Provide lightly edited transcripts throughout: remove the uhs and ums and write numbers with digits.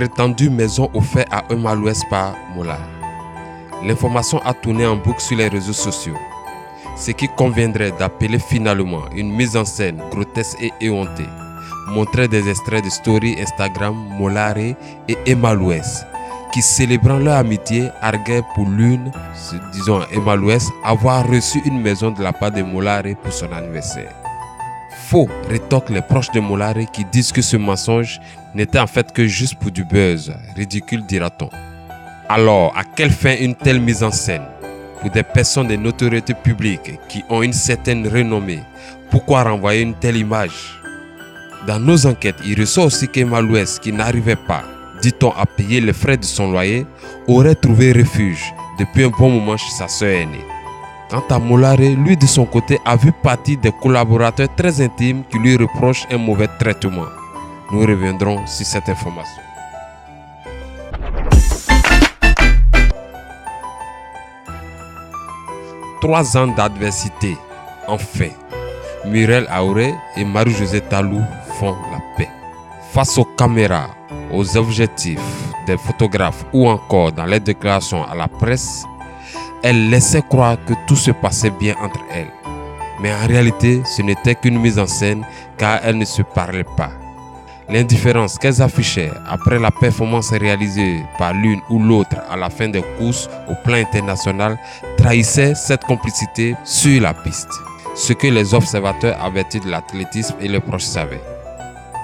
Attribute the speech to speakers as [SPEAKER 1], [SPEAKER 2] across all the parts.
[SPEAKER 1] prétendue maison offerte à Emalouès par Mollard. L'information a tourné en boucle sur les réseaux sociaux, ce qui conviendrait d'appeler finalement une mise en scène grotesque et éhontée, montrait des extraits de story Instagram Mollard et Emalouès, qui célébrant leur amitié arguaient pour l'une, disons Emalouès, avoir reçu une maison de la part de Mollard pour son anniversaire. Faux, rétorquent les proches de Mollard qui disent que ce mensonge n'était en fait que juste pour du buzz, ridicule dira-t-on. Alors, à quelle fin une telle mise en scène? Pour des personnes de notoriété publique qui ont une certaine renommée, pourquoi renvoyer une telle image? Dans nos enquêtes, il ressort aussi qu'Emalouès, qui n'arrivait pas, dit-on, à payer les frais de son loyer, aurait trouvé refuge depuis un bon moment chez sa sœur aînée. Quant à Mollard, lui de son côté a vu partie des collaborateurs très intimes qui lui reprochent un mauvais traitement. Nous reviendrons sur cette information. Trois ans d'adversité, enfin. Muriel Aouré et Marie-Josée Talou font la paix. Face aux caméras, aux objectifs des photographes ou encore dans les déclarations à la presse, elle laissait croire que tout se passait bien entre elles. Mais en réalité, ce n'était qu'une mise en scène car elles ne se parlaient pas. L'indifférence qu'elles affichaient après la performance réalisée par l'une ou l'autre à la fin des courses au plan international trahissait cette complicité sur la piste, ce que les observateurs avertis de l'athlétisme et les proches savaient.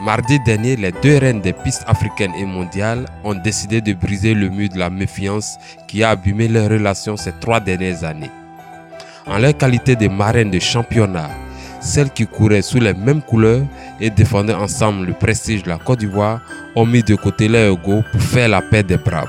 [SPEAKER 1] Mardi dernier, les deux reines des pistes africaines et mondiales ont décidé de briser le mur de la méfiance qui a abîmé leurs relations ces 3 dernières années. En leur qualité de marraines de championnat, celles qui couraient sous les mêmes couleurs et défendaient ensemble le prestige de la Côte d'Ivoire ont mis de côté leur ego pour faire la paix des braves.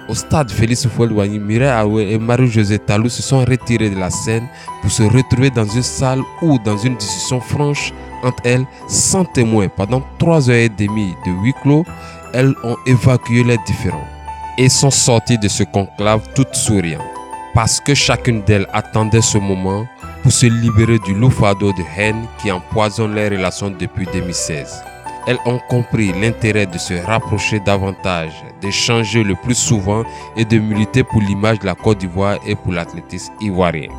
[SPEAKER 1] Au stade Félix Houphouët-Boigny, Muriel Aouré et Marie-Josée Talou se sont retirés de la scène pour se retrouver dans une salle ou dans une discussion franche entre elles, sans témoin. Pendant 3h30 de huis clos, elles ont évacué les différends et sont sorties de ce conclave toutes souriantes, parce que chacune d'elles attendait ce moment pour se libérer du lourd fardeau de haine qui empoisonne les relations depuis 2016. Elles ont compris l'intérêt de se rapprocher davantage, d'échanger le plus souvent et de militer pour l'image de la Côte d'Ivoire et pour l'athlétisme ivoirien.